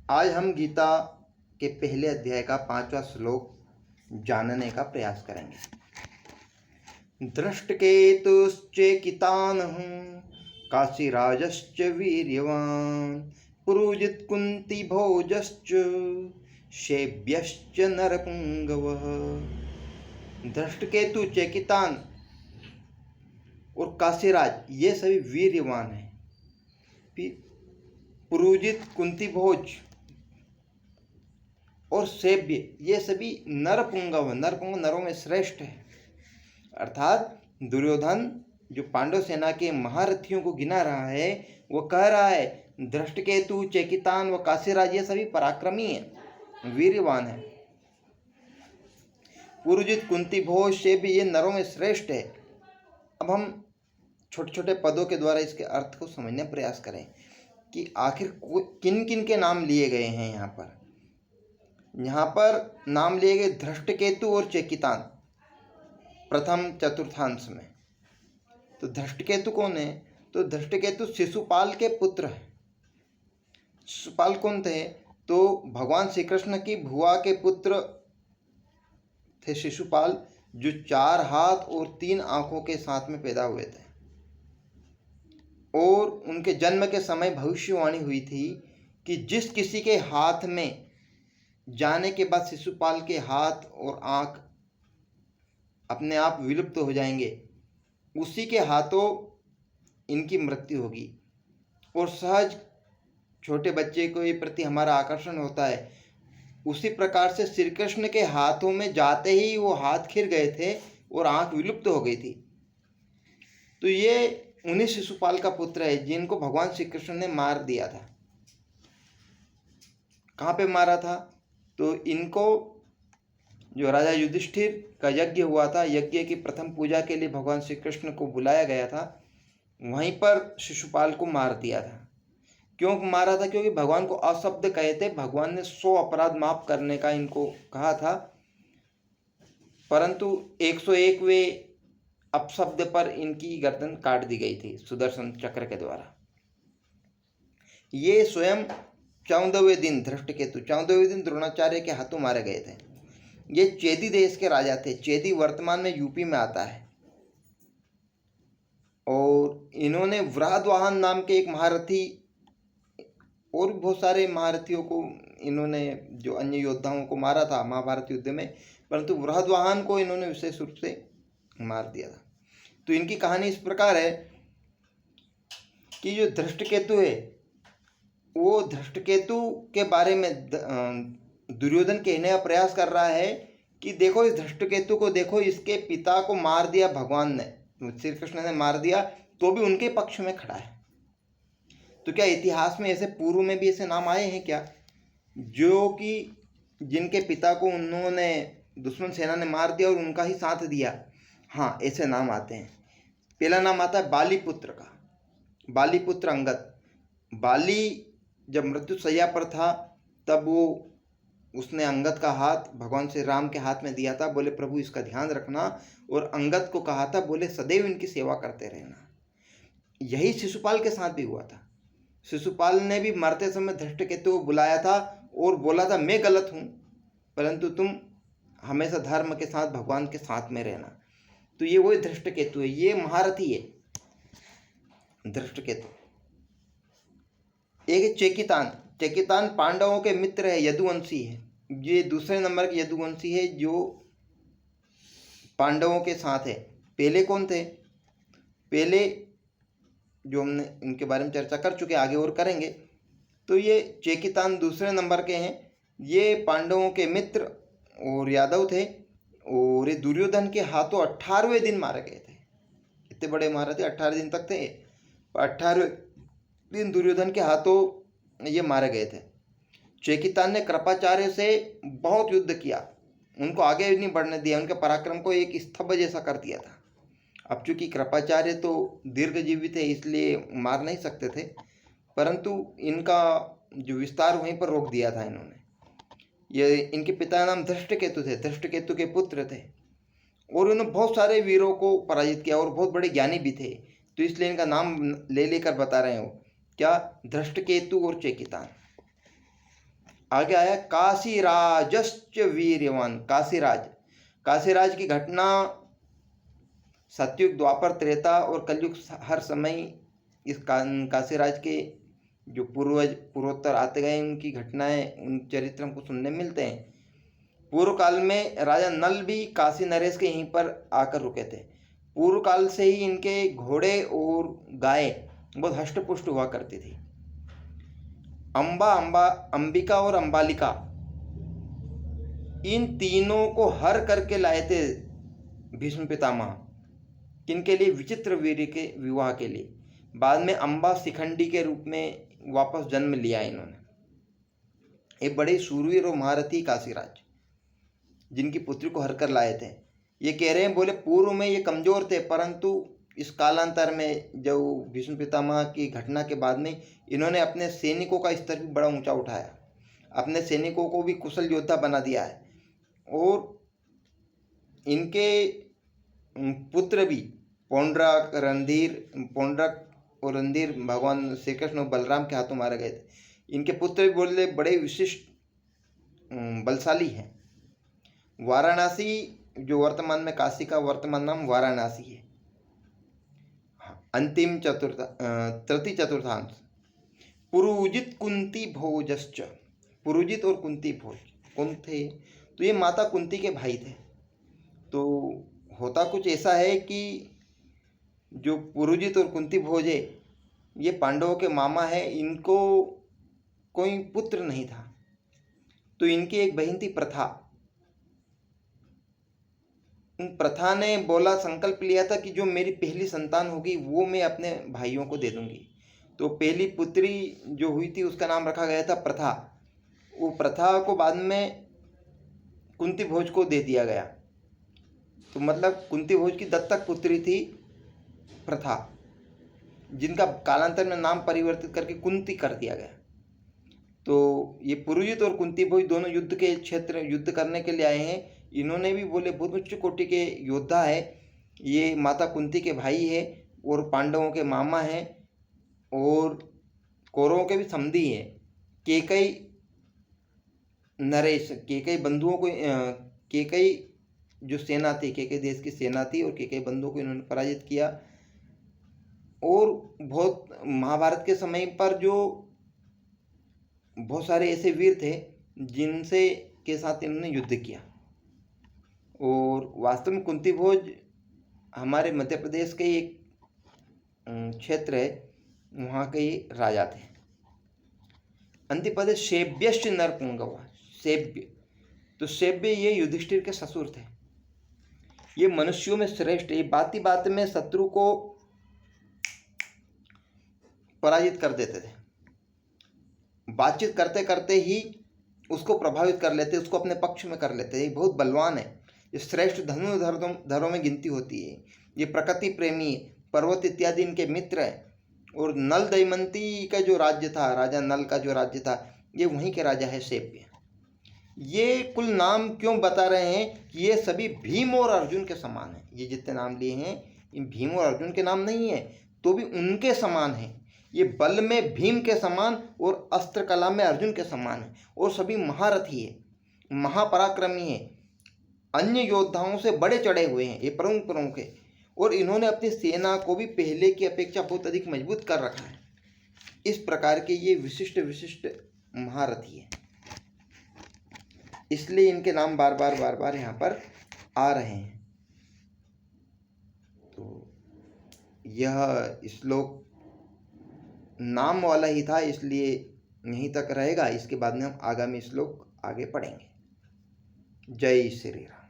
आज हम गीता के पहले अध्याय का 5वां श्लोक जानने का प्रयास करेंगे। दृष्टकेतुश्चेकितानः काशीराजश्च वीर्यवान् पुरुजित् कुन्तीभोजश्च शैब्यश्च नरपुंगवः। दृष्टकेतु, चेकितान और काशीराज ये सभी वीर्यवान हैं। पुरुजित, कुंतीभोज और शैब्य ये सभी नरपुंगव, नरपुंग नरों में श्रेष्ठ है। अर्थात दुर्योधन जो पांडव सेना के महारथियों को गिना रहा है, वो कह रहा है दृष्टकेतु, चेकितान व काशीराज ये सभी पराक्रमी हैं, वीर्यवान है। पुरुजित, कुंतीभोज, शैब्य ये नरों में श्रेष्ठ है। अब हम छोटे छोटे पदों के द्वारा इसके अर्थ को समझने का प्रयास करें कि आखिर किन किन के नाम लिए गए हैं। यहाँ पर नाम लिए गए धृष्टकेतु और चेकितान प्रथम चतुर्थांश में। तो धृष्टकेतु कौन है? तो धृष्टकेतु शिशुपाल के पुत्र हैं। शिशुपाल कौन थे? तो भगवान श्री कृष्ण की भुआ के पुत्र थे शिशुपाल, जो 4 हाथ और 3 आंखों के साथ में पैदा हुए थे। और उनके जन्म के समय भविष्यवाणी हुई थी कि जिस किसी के हाथ में जाने के बाद शिशुपाल के हाथ और आंख अपने आप विलुप्त हो जाएंगे, उसी के हाथों इनकी मृत्यु होगी। और सहज छोटे बच्चे के प्रति हमारा आकर्षण होता है, उसी प्रकार से श्री कृष्ण के हाथों में जाते ही वो हाथ खिर गए थे और आंख विलुप्त हो गई थी। तो ये उन्हीं शिशुपाल का पुत्र है जिनको भगवान श्री कृष्ण ने मार दिया था। कहाँ पे मारा था? तो इनको जो राजा युधिष्ठिर का यज्ञ हुआ था, यज्ञ की प्रथम पूजा के लिए भगवान श्री कृष्ण को बुलाया गया था, वहीं पर शिशुपाल को मार दिया था। क्यों मारा था? क्योंकि भगवान को अशब्द कहे थे। भगवान ने 100 अपराध माफ करने का इनको कहा था, परंतु 101वें अपशब्द पर इनकी गर्दन काट दी गई थी सुदर्शन चक्र के द्वारा। ये स्वयं 14वें दिन धृष्टकेतु 14वें दिन द्रोणाचार्य के हाथों मारे गए थे। ये चेदी देश के राजा थे। चेदी वर्तमान में यूपी में आता है। और इन्होंने वृहद्वाहन नाम के एक महारथी और बहुत सारे महारथियों को इन्होंने जो अन्य योद्धाओं को मारा था महाभारत युद्ध में, परंतु वृहद्वाहन को इन्होंने विशेष रूप से मार दिया था। तो इनकी कहानी इस प्रकार है कि जो धृष्टकेतु है, वो धृष्टकेतु के बारे में दुर्योधन कहने का प्रयास कर रहा है कि देखो इस धृष्टकेतु को देखो, इसके पिता को मार दिया भगवान ने, श्री कृष्ण ने मार दिया, तो भी उनके पक्ष में खड़ा है। तो क्या इतिहास में ऐसे पूर्व में भी ऐसे नाम आए हैं क्या, जो कि जिनके पिता को उन्होंने दुश्मन सेना ने मार दिया और उनका ही साथ दिया? हाँ, ऐसे नाम आते हैं। पहला नाम आता है बाली पुत्र का, बाली पुत्र अंगद। बाली जब मृत्युशैया पर था तब उसने अंगद का हाथ भगवान श्री राम के हाथ में दिया था। बोले प्रभु इसका ध्यान रखना, और अंगद को कहा था बोले सदैव इनकी सेवा करते रहना। यही शिशुपाल के साथ भी हुआ था। शिशुपाल ने भी मरते समय धृष्टकेतु को बुलाया था और बोला था मैं गलत हूँ, परंतु तुम हमेशा धर्म के साथ भगवान के साथ में रहना। तो ये वही धृष्टकेतु है, ये महारथी है धृष्टकेतु। एक चेकितान, चेकितान पांडवों के मित्र है, यदुवंशी है। ये दूसरे नंबर के यदुवंशी है जो पांडवों के साथ है। पहले कौन थे? पहले जो हमने इनके बारे में चर्चा कर चुके, आगे और करेंगे। तो ये चेकितान दूसरे नंबर के हैं। ये पांडवों के मित्र और यादव थे, और ये दुर्योधन के हाथों 18वें दिन मारे गए थे। इतने बड़े महारथी 18 दिन तक थे, 18वें दिन दुर्योधन के हाथों ये मारे गए थे। चेकितान ने कृपाचार्य से बहुत युद्ध किया, उनको आगे नहीं बढ़ने दिया, उनके पराक्रम को एक स्तंभ जैसा कर दिया था। अब चूंकि कृपाचार्य तो दीर्घजीवी थे इसलिए मार नहीं सकते थे, परंतु इनका जो विस्तार वहीं पर रोक दिया था इन्होंने। ये इनके पिता का नाम धृष्टकेतु थे, धृष्टकेतु के पुत्र थे, और उन्होंने बहुत सारे वीरों को पराजित किया और बहुत बड़े ज्ञानी भी थे। तो इसलिए इनका नाम ले लेकर बता रहे हो क्या, धृष्टकेतु और चेकितान। आगे आया काशीराजश्च वीर्यवान। काशीराज की घटना सतयुग, द्वापर, त्रेता और कलयुग हर समय इस काशीराज के जो पूर्वज पूर्वोत्तर आते गए उनकी घटनाएं, उन चरित्र हमको सुनने मिलते हैं। पूर्व काल में राजा नल भी काशी नरेश के यहीं पर आकर रुके थे। पूर्व काल से ही इनके घोड़े और गाय बहुत हष्ट-पुष्ट हुआ करती थी। अंबिका और अंबालिका, इन तीनों को हर करके लाए थे भीष्म पितामह, किनके लिए? विचित्र वीर्य के विवाह के लिए। बाद में अंबा शिखंडी के रूप में वापस जन्म लिया इन्होंने। एक बड़े शूरवीर और महारथी काशीराज, जिनकी पुत्री को हर कर लाए थे। ये कह रहे हैं, बोले पूर्व में ये कमजोर थे, परंतु इस कालांतर में जो भीष्म पितामह की घटना के बाद में इन्होंने अपने सैनिकों का स्तर भी बड़ा ऊंचा उठाया, अपने सैनिकों को भी कुशल योद्धा बना दिया है। और इनके पुत्र भी पौंड्रक और रणधीर भगवान श्री कृष्ण और बलराम के हाथों मारे गए थे। इनके पुत्र भी बोले बड़े विशिष्ट बलशाली हैं। वाराणसी, जो वर्तमान में काशी का वर्तमान नाम वाराणसी है। अंतिम तृतीय चतुर्थांश। पुरुजित कुंती भोजश्च। पुरुजित और कुंती भोज कौन थे? तो ये माता कुंती के भाई थे। तो होता कुछ ऐसा है कि जो पुरुजित और कुंती भोज है, ये पांडवों के मामा है। इनको कोई पुत्र नहीं था, तो इनकी एक बहन थी प्रथा। प्रथा ने बोला, संकल्प लिया था कि जो मेरी पहली संतान होगी वो मैं अपने भाइयों को दे दूंगी। तो पहली पुत्री जो हुई थी उसका नाम रखा गया था प्रथा। वो प्रथा को बाद में कुंती भोज को दे दिया गया। तो मतलब कुंती भोज की दत्तक पुत्री थी प्रथा, जिनका कालांतर में नाम परिवर्तित करके कुंती कर दिया गया। तो ये पुरुजित और कुंती भोज दोनों युद्ध के क्षेत्र युद्ध करने के लिए आए हैं। इन्होंने भी बोले बहुत उच्च कोटि के योद्धा है। ये माता कुंती के भाई है और पांडवों के मामा हैं और कौरवों के भी समधी हैं। केकई नरेश, केकई बंधुओं को, केकई जो सेना थी, केकई देश की सेना थी और केकई बंधुओं को इन्होंने पराजित किया। और बहुत महाभारत के समय पर जो बहुत सारे ऐसे वीर थे जिनसे के साथ इन्होंने युद्ध किया। और वास्तव में कुंती भोज हमारे मध्य प्रदेश के एक क्षेत्र है, वहाँ के ये राजा थे। अंतिपद सेव्यश्च नरपुंगवा। सेव्य, तो सेव्य ये युधिष्ठिर के ससुर थे। ये मनुष्यों में श्रेष्ठ, ये बाती बात में शत्रु को पराजित कर देते थे। बातचीत करते करते ही उसको प्रभावित कर लेते, उसको अपने पक्ष में कर लेते। ये बहुत बलवान है। ये श्रेष्ठ धनुर्धरों में गिनती होती है। ये प्रकृति प्रेमी, पर्वत इत्यादि इनके मित्र हैं। और नल दमयंती का जो राज्य था, राजा नल का जो राज्य था, ये वहीं के राजा है सेव्य। ये कुल नाम क्यों बता रहे हैं कि ये सभी भीम और अर्जुन के समान हैं। ये जितने नाम लिए हैं इन भीम और अर्जुन के नाम नहीं है, तो भी उनके समान हैं। ये बल में भीम के समान और अस्त्र कला में अर्जुन के समान है। और सभी महारथी है, महापराक्रमी है, अन्य योद्धाओं से बड़े चढ़े हुए हैं। ये प्रमुख है। और इन्होंने अपनी सेना को भी पहले की अपेक्षा बहुत अधिक मजबूत कर रखा है। इस प्रकार के ये विशिष्ट महारथी है, इसलिए इनके नाम बार बार यहाँ पर आ रहे हैं। तो यह श्लोक नाम वाला ही था, इसलिए यहीं तक रहेगा। इसके बाद में हम आगामी श्लोक आगे पढ़ेंगे। जय श्री राम।